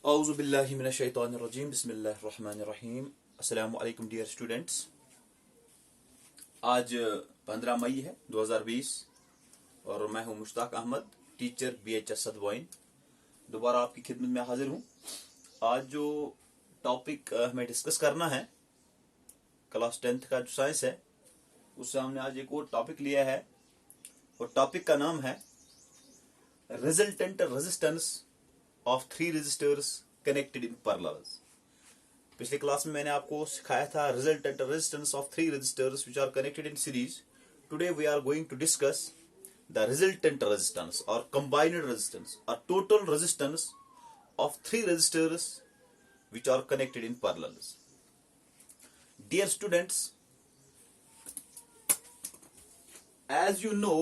औज़ुबिल्लाहि मिनश्शैतानिर्रजीम बिस्मिल्लाहिर्रहमानिर्रहीम। अस्सलामु अलैकुम डियर स्टूडेंट्स। आज 15 मई है 2020 और मैं हूं मुश्ताक अहमद, टीचर BHS सदवाइन। दोबारा आपकी खिदमत में हाजिर हूं। आज जो टॉपिक हमें डिस्कस करना है, क्लास 10th का जो साइंस है, उससे हमने आज एक और टॉपिक लिया है और टॉपिक का नाम है resultant resistance of 3 resistors connected in parallels. पिछले क्लास में मैंने आपको सिखाया था resultant resistance of 3 resistors which are connected in series. Today we are going to discuss the resultant resistance or combined resistance or total resistance of 3 resistors which are connected in parallels. Dear students, as you know,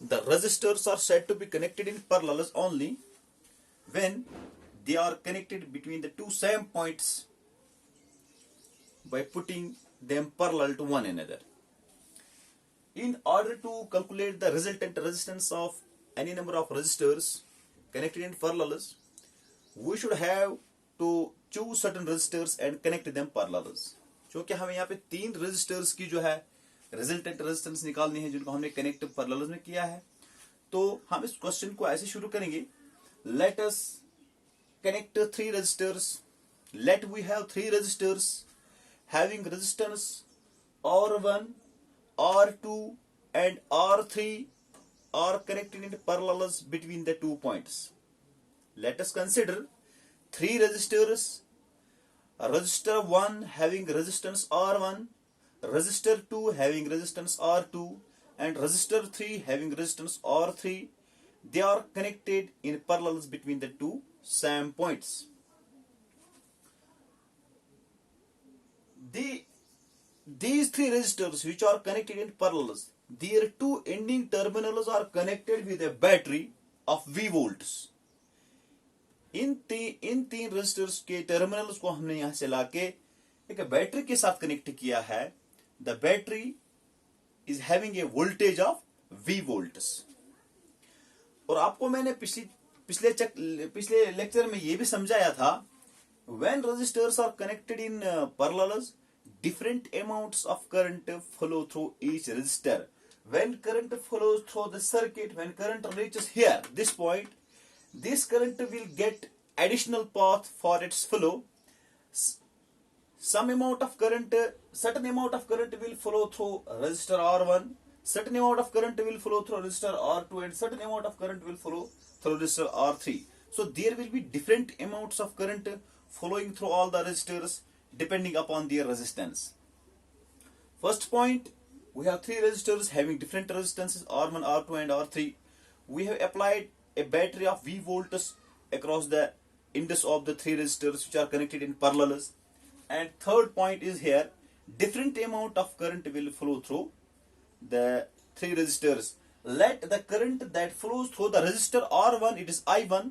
the resistors are said to be connected in parallels only when they are connected between the two same points by putting them parallel to one another. In order to calculate the resultant resistance of any number of resistors connected in parallels, we should have to choose certain resistors and connect them parallels. क्योंकि हमें यहाँ पे 3 resistors की जो है resultant resistance निकालनी है, जिनको हमने कनेक्ट पैरेलल्स में किया है। तो हम इस क्वेश्चन को ऐसे शुरू करेंगे। Let us connect 3 resistors. Let we have 3 resistors having resistance R1, R2 and R3 are connected in parallels between the 2 points. Let us consider 3 resistors. Resistor 1 having resistance R1, resistor 2 having resistance R2 and resistor 3 having resistance R3. They are connected in parallels between the two same points. These 3 resistors which are connected in parallels, their 2 ending terminals are connected with a battery of V volts. In 3 resistors के terminals को हमने यहां से लाके एक battery के साथ connect किया है। The battery is having a voltage of V volts. और आपको मैंने पिछले लेक्चर में ये भी समझाया था, when resistors are connected in parallels, different amounts of current flow through each resistor. When current flows through the circuit, when current reaches here, this point, this current will get additional path for its flow. Certain amount of current will flow through resistor R1, certain amount of current will flow through resistor R2 and certain amount of current will flow through resistor R3. So there will be different amounts of current flowing through all the resistors depending upon their resistance. First point, we have 3 resistors having different resistances R1, R2 and R3. We have applied a battery of V volts across the ends of the 3 resistors which are connected in parallels. And third point is here, different amount of current will flow through the 3 resistors. Let the current that flows through the resistor R1, it is I1,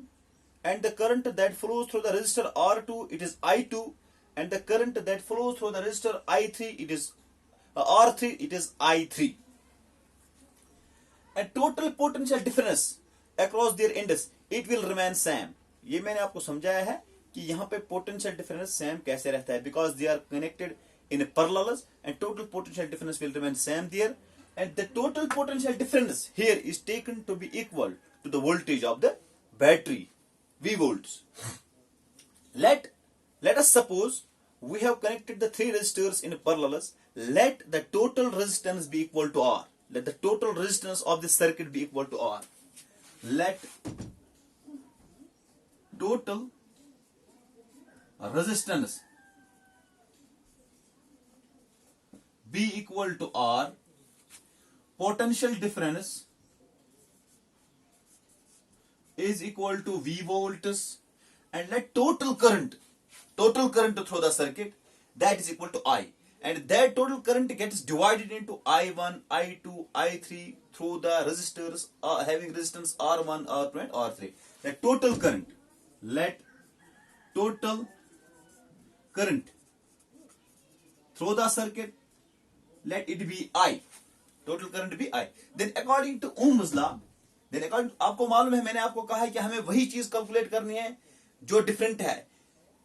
and the current that flows through the resistor R2, it is I2, and the current that flows through the resistor I3, it is R3, it is I3. And total potential difference across their ends, it will remain same. ये मैंने आपको समझाया है कि यहाँ पे potential difference same कैसे रहता है, because they are connected in parallels and total potential difference will remain same there and the total potential difference here is taken to be equal to the voltage of the battery V volts. Let us suppose we have connected the 3 resistors in parallels. Let the total resistance be equal to R. Let the total resistance of this circuit be equal to R. Let total resistance be equal to R. Potential difference is equal to V volts, and let total current through the circuit, that is equal to I, and that total current gets divided into I1, I2, I3 through the resistors having resistance R1, R2 and R3. The total current, let total current through the circuit, let it be I, total current be I. Then according to Ohm's law, आपको मालूम है, मैंने आपको कहा है कि हमें वही चीज कैलकुलेट करनी है जो डिफरेंट है।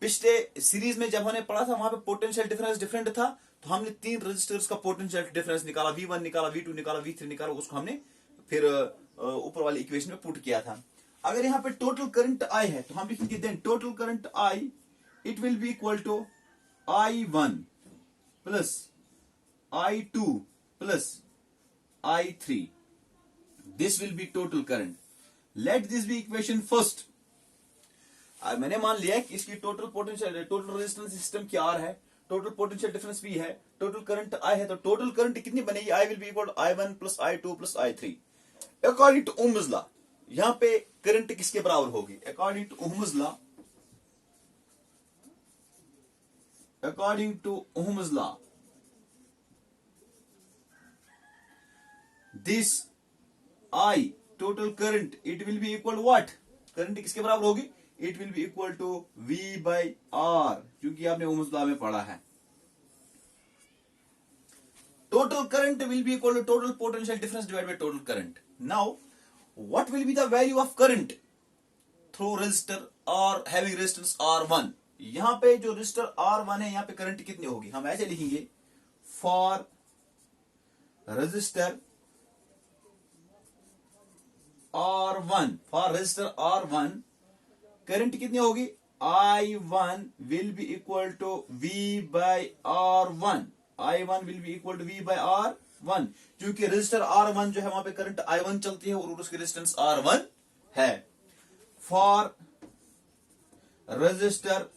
पिछले सीरीज में जब हमने पढ़ा था वहां पे पोटेंशियल डिफरेंस डिफरेंट था, तो हमने 3 रजिस्टर्स का पोटेंशियल डिफरेंस निकाला, V1 निकाला, V2 निकाला, V3 निकाला, उसको हमने फिर ऊपर वाली इक्वेशन में पुट किया था। अगर यहाँ पे टोटल करंट I है तो हम लिखेंगे then total current I it will be equal to I1 plus I2 plus I3, this will be total current. Let this be equation first. मैंने मान लिया कि इसकी total potential, total resistance system की R है, टोटल पोटेंशियल डिफरेंस भी है, total current I है, तो टोटल करंट कितनी बनेगी? I will be equal to I1 plus I2 plus I3 according to Ohm's law. यहां पे करंट किसके बराबर होगी? According to Ohm's law, according to Ohm's law this I total current it will be equal to what? Current किसके बराबर होगी? It will be equal to V by R, क्योंकि आपने ओम्स लॉ में पढ़ा है। Total current will be equal to total potential difference divide by total current. Now what will be the value of current through resistor और having resistance R1? यहां पे जो resistor R1 है, यहां पे करंट कितनी होगी? हम ऐसे लिखेंगे for resistor R1, for resistor R1 current कितनी होगी? I1 will be equal to V by R1, I1 will be equal to V by R1, क्योंकि रेजिस्टर R1 जो है वहां पे करंट I1 चलती है और उसकी रेजिस्टेंस R1 है। For resistor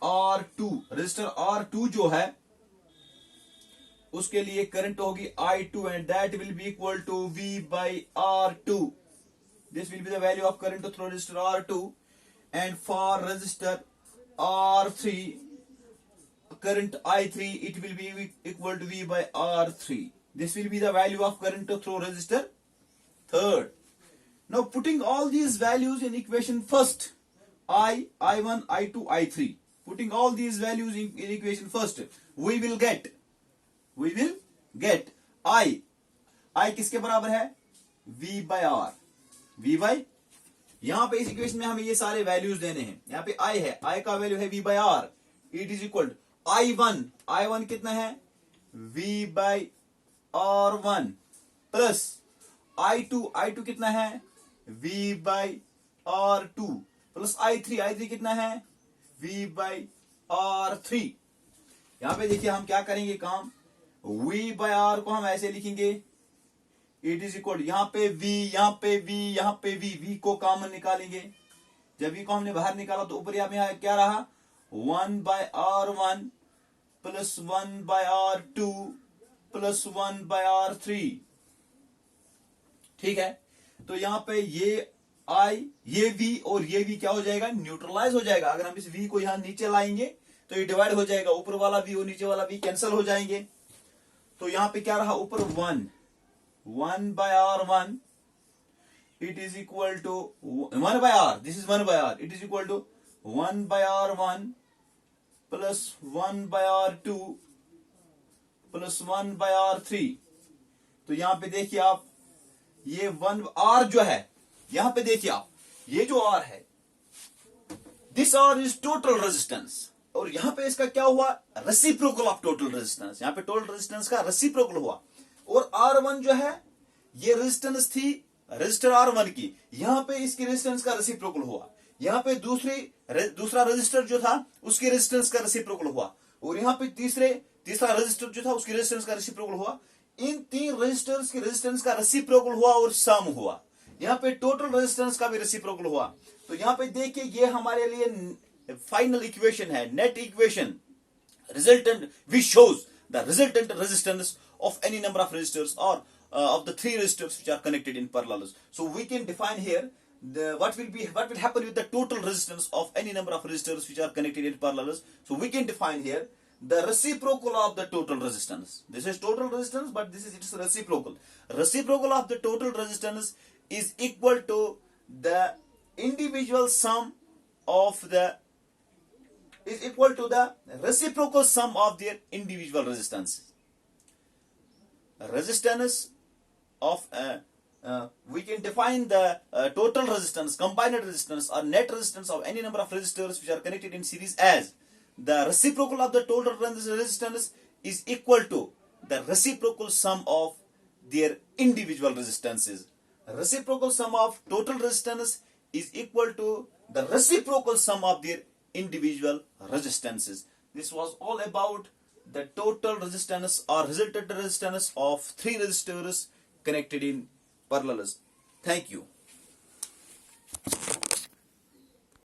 R2, resistor R2 जो है उसके लिए करंट होगी I2 and that will be equal to V by R2, this will be the value of current through resistor R2। And for resistor R3, current I3, it will be equal to V by R3. This will be the value of current through resistor. Third, now putting all these values in equation first, I1, I2, I3, putting all these values in equation first, we will get I किसके बराबर है? V by R, V by, यहां पे इस equation में हमें ये सारे वैल्यूज देने हैं। यहां पे I है, I का वैल्यू है V by R, it is equal to I1 कितना है? V by R1 plus I2 कितना है? V by R2 plus I3 कितना है? V by R3। यहां पे देखिए हम क्या करेंगे काम, V बाई R को हम ऐसे लिखेंगे, इट इज इक्वल, यहां पे V, यहां पे V, यहां पे V को कॉमन निकालेंगे। जब V को हमने बाहर निकाला तो ऊपर यहां क्या रहा? 1 by R1 plus 1 by R2 plus 1 by R3। ठीक है, तो यहां पे ये I, ये V और ये V क्या हो जाएगा? न्यूट्रलाइज हो जाएगा। अगर हम इस V को यहां नीचे लाएंगे तो ये डिवाइड हो जाएगा, ऊपर वाला V और नीचे वाला V कैंसिल हो जाएंगे। तो यहां पे क्या रहा? ऊपर 1 by R1, it is equal to 1 by R, this is 1 by R, it is equal to 1 by R1 plus 1 by R2 plus 1 by R3। तो यहां पे देखिए आप, ये 1 R जो है, यहां पे देखिए आप, ये जो R है, this R is total resistance, और यहां पे इसका क्या हुआ? Reciprocal of total resistance. यहां पे टोटल रेजिस्टेंस का रेसिप्रोकल हुआ, और R1 जो है ये रेजिस्टेंस थी रेजिस्टर R1 की, यहां पे इसकी रेजिस्टेंस का रेसिप्रोकल हुआ। यहां पे दूसरा रेजिस्टर जो था उसकी रेजिस्टेंस का रेसिप्रोकल हुआ, और यहां पे तीसरा रेजिस्टर जो था उसकी रेजिस्टेंस का रेसिप्रोकल हुआ। इन 3 रेजिस्टर्स की रेजिस्टेंस का रेसिप्रोकल हुआ और सम हुआ। यहां पे टोटल रेजिस्टेंस का भी रेसिप्रोकल हुआ। तो यहां पे देखिए ये हमारे लिए फाइनल इक्वेशन है, net equation, resultant which shows the resultant resistance of any number of resistors or of the 3 resistors which are connected in parallel. So we can define here what will happen with the total resistance of any number of resistors which are connected in parallel. So we can define here the reciprocal of the total resistance. This is total resistance, but this is its reciprocal. Reciprocal of the total resistance is equal to the individual sum of the is equal to the reciprocal sum of their individual resistance. Resistance of we can define the total resistance, combined resistance or net resistance of any number of resistors which are connected in series as the reciprocal of the total resistance is equal to the reciprocal sum of their individual resistances. Reciprocal sum of total resistance is equal to the reciprocal sum of their individual resistances. This was all about the total resistance or resultant resistance of three resistors connected in parallel. Thank you.